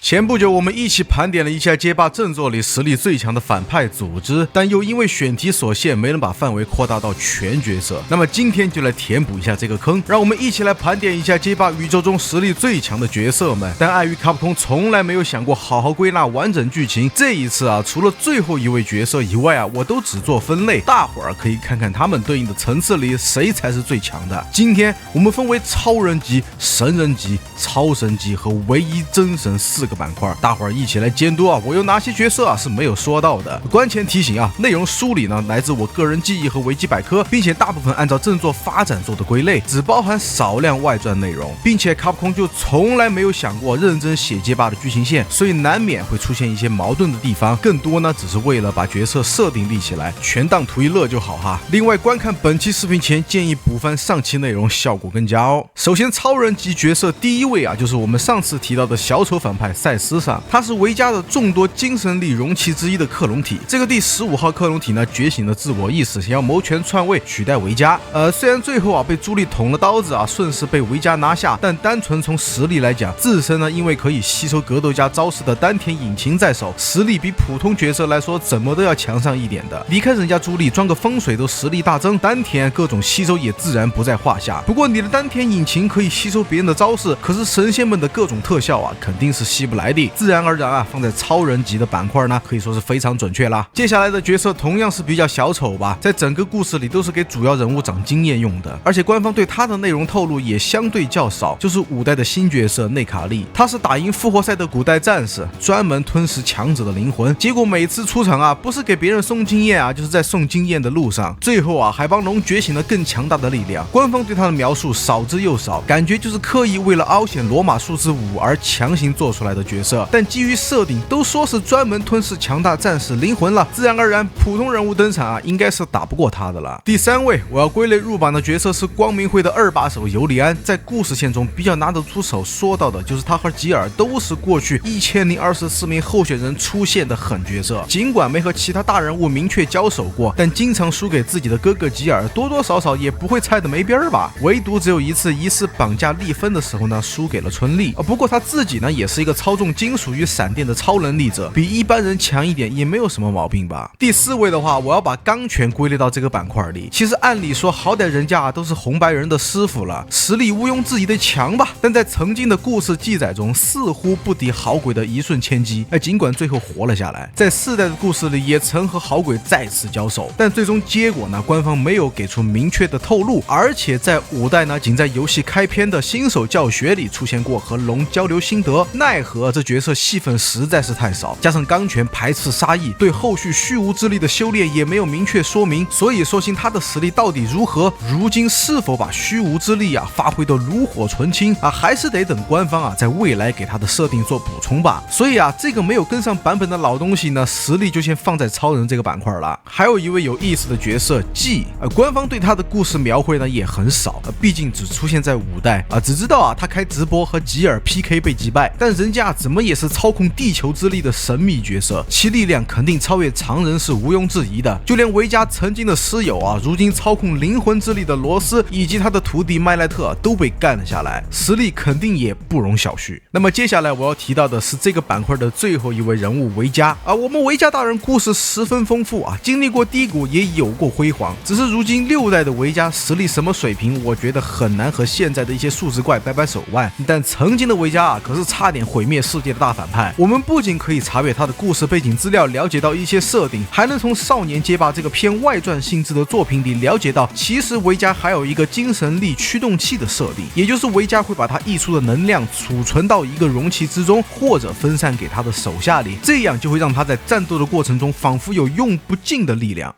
前不久我们一起盘点了一下街霸正作里实力最强的反派组织，但又因为选题所限没能把范围扩大到全角色。那么今天就来填补一下这个坑，让我们一起来盘点一下街霸宇宙中实力最强的角色们。但碍于卡普空从来没有想过好好归纳完整剧情，这一次除了最后一位角色以外我都只做分类，大伙儿可以看看他们对应的层次里谁才是最强的。今天我们分为超人级、神人级、超神级和唯一真神4个板块，大伙儿一起来监督我有哪些角色是没有说到的。关前提醒内容梳理来自我个人记忆和维基百科，并且大部分按照正作发展做的归类，只包含少量外传内容，并且卡普空就从来没有想过认真写街霸的剧情线，所以难免会出现一些矛盾的地方，更多只是为了把角色设定立起来，全当图一乐就好哈。另外观看本期视频前建议补翻上期内容，效果更佳哦。首先超人级角色第一位就是我们上次提到的小丑反派赛斯上，他是维嘉的众多精神力容器之一的克隆体。这个第15号克隆体觉醒了自我意识，想要谋权篡位取代维嘉。虽然最后被朱莉捅了刀子顺势被维嘉拿下，但单纯从实力来讲，自身因为可以吸收格斗家招式的丹田引擎在手，实力比普通角色来说怎么都要强上一点的。离开人家朱莉装个风水都实力大增，丹田各种吸收也自然不在话下。不过你的丹田引擎可以吸收别人的招式，可是神仙们的各种特效肯定是吸不来的，自然而然放在超人级的板块可以说是非常准确啦。接下来的角色同样是比较小丑吧，在整个故事里都是给主要人物长经验用的，而且官方对他的内容透露也相对较少，就是5代的新角色内卡利。他是打赢复活赛的古代战士，专门吞噬强者的灵魂，结果每次出场不是给别人送经验就是在送经验的路上，最后还帮龙觉醒了更强大的力量。官方对他的描述少之又少，感觉就是刻意为了凹显罗马数字5而强行做出来的角色，但基于设定都说是专门吞噬强大战士灵魂了，自然而然普通人物登场应该是打不过他的了。第3位我要归类入榜的角色是光明会的2把手尤里安，在故事线中比较拿得出手说到的就是他和吉尔都是过去1024名候选人出现的狠角色，尽管没和其他大人物明确交手过，但经常输给自己的哥哥吉尔，多多少少也不会菜的没边儿吧。唯独只有一次疑似绑架丽芬的时候输给了春丽，不过他自己也是一个操纵金属与闪电的超能力者，比一般人强一点也没有什么毛病吧。第4位的话，我要把钢拳归类到这个板块里。其实按理说好歹人家都是红白人的师傅了，实力毋庸置疑的强吧，但在曾经的故事记载中似乎不敌好鬼的一瞬千机，尽管最后活了下来。在4代的故事里也曾和好鬼再次交手，但最终结果官方没有给出明确的透露，而且在5代仅在游戏开篇的新手教学里出现过和龙交流心得，奈何这角色戏份实在是太少，加上钢拳排斥杀意，对后续虚无之力的修炼也没有明确说明，所以说清他的实力到底如何，如今是否把虚无之力发挥得炉火纯青还是得等官方在未来给他的设定做补充吧。所以这个没有跟上版本的老东西实力就先放在超人这个板块了。还有一位有意思的角色 G， 官方对他的故事描绘也很少，毕竟只出现在5代只知道他开直播和吉尔 PK 被击败，但人家怎么也是操控地球之力的神秘角色，其力量肯定超越常人是毋庸置疑的。就连维嘉曾经的师友如今操控灵魂之力的罗斯以及他的徒弟麦莱特都被干了下来，实力肯定也不容小觑。那么接下来我要提到的是这个板块的最后一位人物维嘉我们维嘉大人故事十分丰富经历过低谷也有过辉煌，只是如今6代的维嘉实力什么水平，我觉得很难和现在的一些数字怪掰掰手腕，但曾经的维嘉可是差点毁灭世界的大反派。我们不仅可以查阅他的故事背景资料，了解到一些设定，还能从少年街霸这个偏外传性质的作品里了解到，其实维嘉还有一个精神力驱动器的设定，也就是维嘉会把他溢出的能量储存到一个容器之中，或者分散给他的手下里，这样就会让他在战斗的过程中仿佛有用不尽的力量。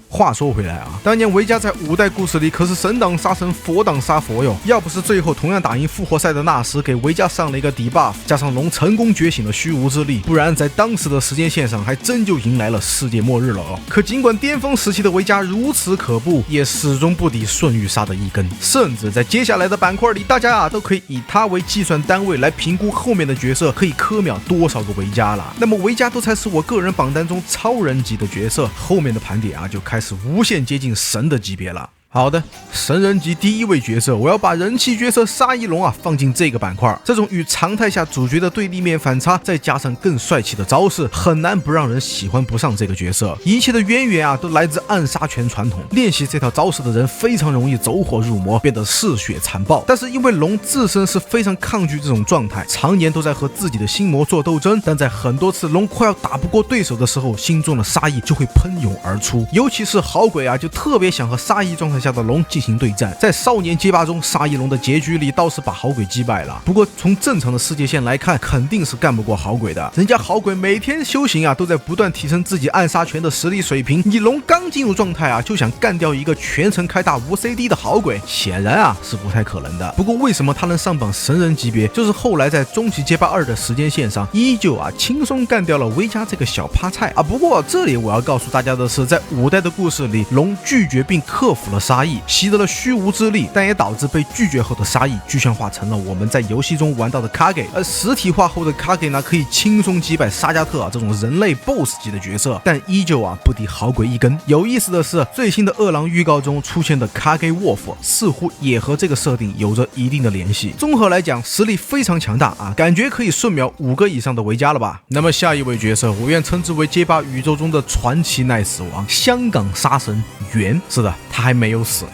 话说回来当年维嘉在5代故事里可是神挡杀神，佛挡杀佛哟。要不是最后同样打赢复活赛的纳什给维嘉上了一个 debuff， 加上龙成功觉醒了虚无之力，不然在当时的时间线上还真就迎来了世界末日了可尽管巅峰时期的维嘉如此可怖，也始终不敌舜御杀的一根，甚至在接下来的板块里，大家都可以以它为计算单位来评估后面的角色可以科秒多少个维嘉了。那么维嘉都才是我个人榜单中超人级的角色，后面的盘点就开始无限接近神的级别了。好的，神人级第一位角色，我要把人气角色沙溢龙放进这个板块。这种与常态下主角的对立面反差，再加上更帅气的招式，很难不让人喜欢不上这个角色。一切的渊源都来自暗杀拳传统。练习这套招式的人非常容易走火入魔，变得嗜血残暴。但是因为龙自身是非常抗拒这种状态，常年都在和自己的心魔做斗争。但在很多次龙快要打不过对手的时候，心中的杀意就会喷涌而出。尤其是好鬼就特别想和杀意状态下的龙进行对战。在少年街霸中，沙溢龙的结局里倒是把好鬼击败了，不过从正常的世界线来看，肯定是干不过好鬼的。人家好鬼每天修行都在不断提升自己暗杀拳的实力水平，你龙刚进入状态就想干掉一个全程开大无 CD 的好鬼，显然是不太可能的。不过为什么他能上榜神人级别，就是后来在终极街霸2的时间线上，依旧轻松干掉了维嘉这个小趴菜不过这里我要告诉大家的是，在5代的故事里，龙拒绝并克服了杀意，习得了虚无之力，但也导致被拒绝后的杀意具象化成了我们在游戏中玩到的卡给，而实体化后的卡给呢，可以轻松击败沙加特这种人类 BOSS 级的角色，但依旧不敌好鬼一根。有意思的是，最新的饿狼预告中出现的卡给沃夫似乎也和这个设定有着一定的联系。综合来讲，实力非常强大感觉可以瞬秒5个以上的维嘉了吧？那么下一位角色，我愿称之为街霸宇宙中的传奇耐死亡，香港杀神元。是的，他还没有死。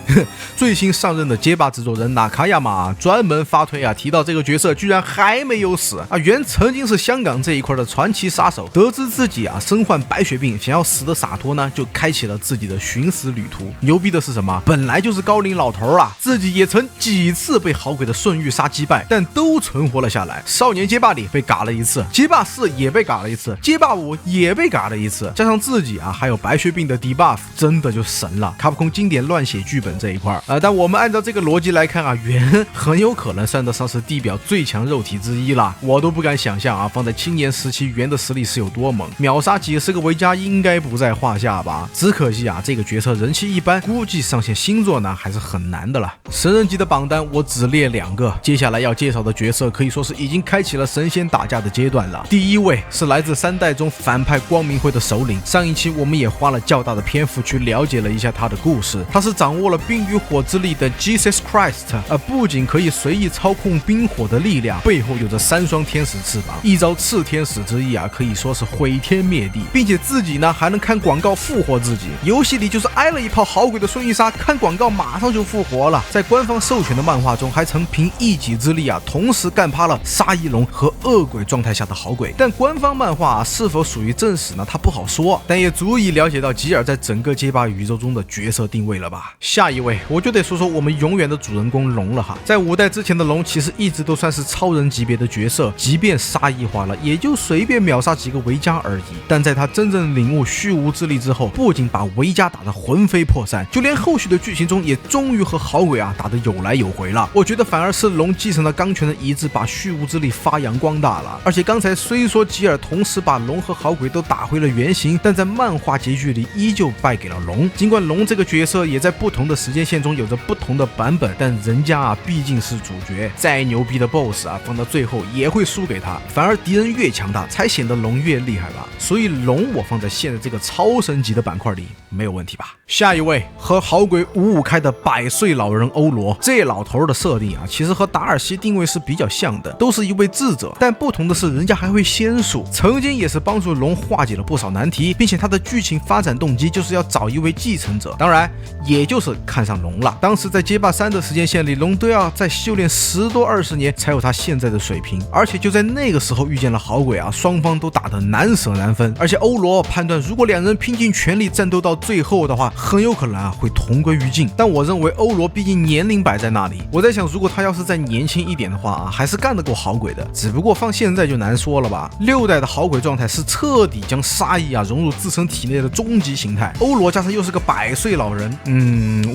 最新上任的街霸制作人纳卡亚马专门发推提到这个角色居然还没有死原曾经是香港这一块的传奇杀手，得知自己身患白血病，想要死的洒脱呢，就开启了自己的寻死旅途。牛逼的是什么？本来就是高龄老头自己也曾几次被好鬼的瞬御杀击败，但都存活了下来。少年街霸里被嘎了一次，街霸4也被嘎了一次，街霸5也被嘎了一次，加上自己还有白血病的 debuff， 真的就神了。卡普空经典乱写剧本这一块但我们按照这个逻辑来看元很有可能算得上是地表最强肉体之一了。我都不敢想象放在青年时期元的实力是有多猛，秒杀几十个维嘉应该不在话下吧。只可惜这个角色人气一般，估计上线新作呢还是很难的了。神人级的榜单我只列2个，接下来要介绍的角色可以说是已经开启了神仙打架的阶段了。第一位是来自3代中反派光明会的首领，上一期我们也花了较大的篇幅去了解了一下他的故事。他是掌握了冰与火之力的 Jesus Christ， 不仅可以随意操控冰火的力量，背后有着3双天使翅膀，一招炽天使之翼可以说是毁天灭地，并且自己呢还能看广告复活自己。游戏里就是挨了一炮好鬼的瞬御杀，看广告马上就复活了。在官方授权的漫画中，还曾凭一己之力同时干趴了沙溢龙和恶鬼状态下的好鬼。但官方漫画是否属于正史呢？他不好说，但也足以了解到吉尔在整个街霸宇宙中的角色定位了吧。下一位我就得说说我们永远的主人公龙了在5代之前的龙其实一直都算是超人级别的角色，即便杀意化了也就随便秒杀几个维嘉而已。但在他真正领悟虚无之力之后，不仅把维嘉打得魂飞魄散，就连后续的剧情中也终于和好鬼打得有来有回了。我觉得反而是龙继承了钢拳的遗志，把虚无之力发扬光大了。而且刚才虽说吉尔同时把龙和好鬼都打回了原形，但在漫画结局里依旧败给了龙。尽管龙这个角色也在不同的时间线中有着不同的版本，但人家毕竟是主角，再牛逼的 BOSS 放到最后也会输给他。反而敌人越强大，才显得龙越厉害吧。所以龙我放在现在这个超神级的板块里没有问题吧。下一位和好鬼55开的100岁老人欧罗，这老头的设定其实和达尔西定位是比较像的，都是一位智者，但不同的是人家还会仙术，曾经也是帮助龙化解了不少难题，并且他的剧情发展动机就是要找一位继承者，当然也就是看上龙了。当时在街霸3的时间线里，龙都要再修炼10多20年才有他现在的水平，而且就在那个时候遇见了好鬼双方都打得难舍难分。而且欧罗判断，如果2人拼尽全力战斗到最后的话，很有可能会同归于尽。但我认为欧罗毕竟年龄摆在那里，我在想如果他要是再年轻一点的话还是干得过好鬼的，只不过放现在就难说了吧。6代的好鬼状态是彻底将杀意融入自身体内的终极形态，欧罗加上又是个100岁老人，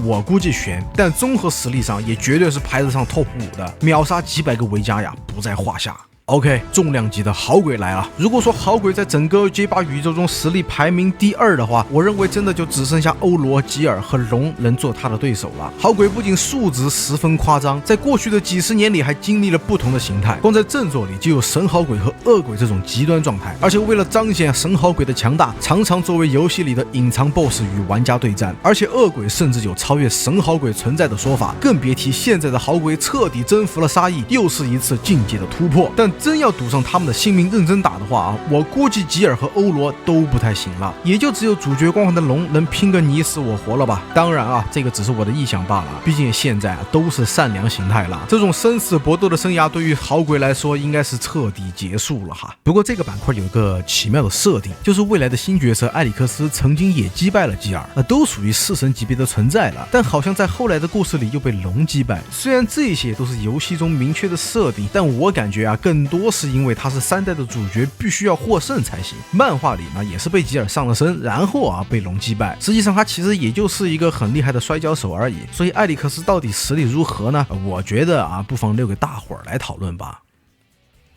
我估计悬，但综合实力上也绝对是排得上 top 5的，秒杀几百个维嘉不在话下。OK， 重量级的好鬼来了。如果说好鬼在整个街霸宇宙中实力排名第2的话，我认为真的就只剩下欧罗、吉尔和龙能做他的对手了。好鬼不仅数值十分夸张，在过去的几十年里还经历了不同的形态，光在正作里就有神好鬼和恶鬼这种极端状态，而且为了彰显神好鬼的强大，常常作为游戏里的隐藏 BOSS 与玩家对战，而且恶鬼甚至有超越神好鬼存在的说法，更别提现在的好鬼彻底征服了沙溢，又是一次境界的突破。但真要赌上他们的性命认真打的话我估计吉尔和欧罗都不太行了，也就只有主角光环的龙能拼个你死我活了吧。当然这个只是我的臆想罢了，毕竟现在都是善良形态了，这种生死搏斗的生涯对于好鬼来说应该是彻底结束了哈。不过这个板块有一个奇妙的设定，就是未来的新角色艾里克斯曾经也击败了吉尔，都属于4神级别的存在了，但好像在后来的故事里又被龙击败。虽然这些都是游戏中明确的设定，但我感觉更多是因为他是3代的主角，必须要获胜才行。漫画里呢也是被吉尔上了身，然后被龙击败，实际上他其实也就是一个很厉害的摔跤手而已。所以艾里克斯到底实力如何呢？我觉得不妨留给大伙儿来讨论吧。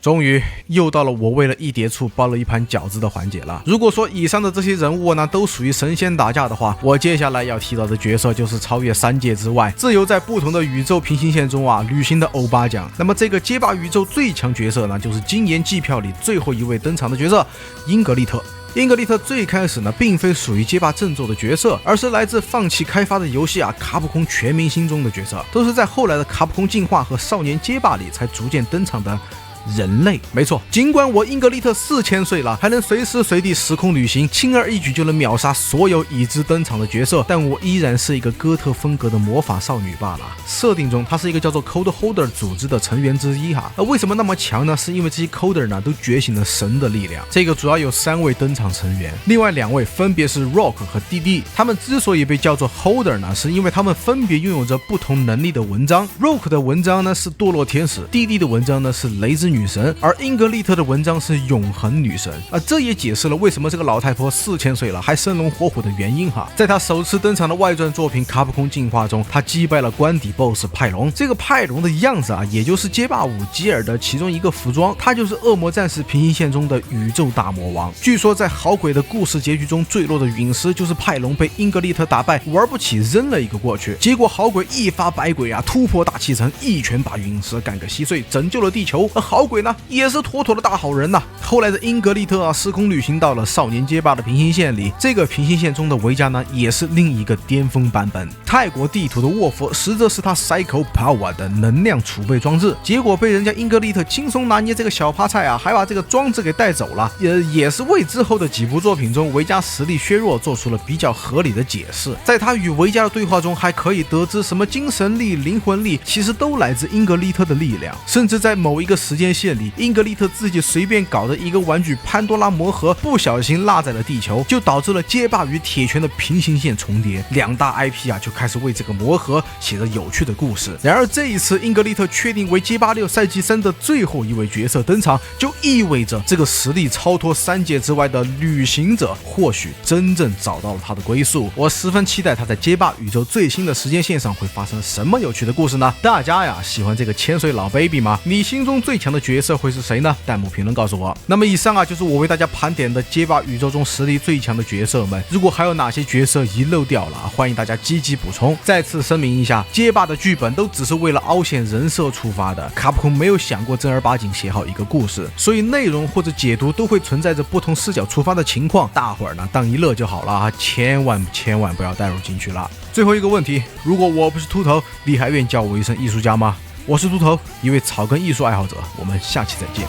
终于又到了我为了一碟醋包了一盘饺子的环节了。如果说以上的这些人物呢都属于神仙打架的话，我接下来要提到的角色就是超越3界之外，自由在不同的宇宙平行线中旅行的欧巴酱。那么这个街霸宇宙最强角色呢，就是今年季票里最后一位登场的角色英格丽特。英格丽特最开始呢，并非属于街霸正作的角色，而是来自放弃开发的游戏卡普空全明星中的角色，都是在后来的卡普空进化和少年街霸里才逐渐登场的人类。没错，尽管我英格丽特4000岁了，还能随时随地时空旅行，轻而易举就能秒杀所有已知登场的角色，但我依然是一个哥特风格的魔法少女罢了。设定中她是一个叫做 Code Holder 组织的成员之一为什么那么强呢？是因为这些 Coder 呢都觉醒了神的力量。这个主要有3位登场成员，另外2位分别是 Rock 和 DD。 他们之所以被叫做 Holder 呢，是因为他们分别拥有着不同能力的文章。 Rock 的文章呢是堕落天使， DD 的文章呢是雷之女神，而英格丽特的文章是永恒女神。这也解释了为什么这个老太婆4000岁了还生龙活虎的原因在她首次登场的外传作品卡普空进化中，她击败了关底 BOSS 派龙。这个派龙的样子也就是街霸5吉尔的其中一个服装，他就是恶魔战士平行线中的宇宙大魔王。据说在好鬼的故事结局中坠落的陨石就是派龙被英格丽特打败，玩不起扔了一个过去，结果好鬼一发百鬼突破大气层，一拳把陨石干个稀碎，拯救了地球。而好鬼呢也是妥妥的大好人后来的英格丽特时空旅行到了少年街霸的平行线里，这个平行线中的维加呢也是另一个巅峰版本。泰国地图的卧佛实则是他 Psycho Power 的能量储备装置，结果被人家英格丽特轻松拿捏这个小趴菜还把这个装置给带走了，也是为之后的几部作品中维加实力削弱做出了比较合理的解释。在他与维加的对话中还可以得知什么精神力、灵魂力其实都来自英格丽特的力量，甚至在某一个时间线里，英格丽特自己随便搞的一个玩具潘多拉魔盒不小心落在了地球，就导致了街霸与铁拳的平行线重叠，2大 IP 就开始为这个魔盒写着有趣的故事。然而这一次英格丽特确定为街霸6赛季3的最后一位角色登场，就意味着这个实力超脱3界之外的旅行者或许真正找到了他的归宿。我十分期待他在街霸宇宙最新的时间线上会发生什么有趣的故事呢？大家喜欢这个千岁老 baby 吗？你心中最强的角色会是谁呢？弹幕评论告诉我。那么以上就是我为大家盘点的街霸宇宙中实力最强的角色们，如果还有哪些角色遗漏掉了欢迎大家积极补充。再次声明一下，街霸的剧本都只是为了凹陷人设出发的，卡普空没有想过正儿八经写好一个故事，所以内容或者解读都会存在着不同视角出发的情况，大伙儿呢当一乐就好了千万不要带入进去了。最后一个问题，如果我不是秃头，你还愿叫我一声艺术家吗？我是秃头，一位草根艺术爱好者，我们下期再见。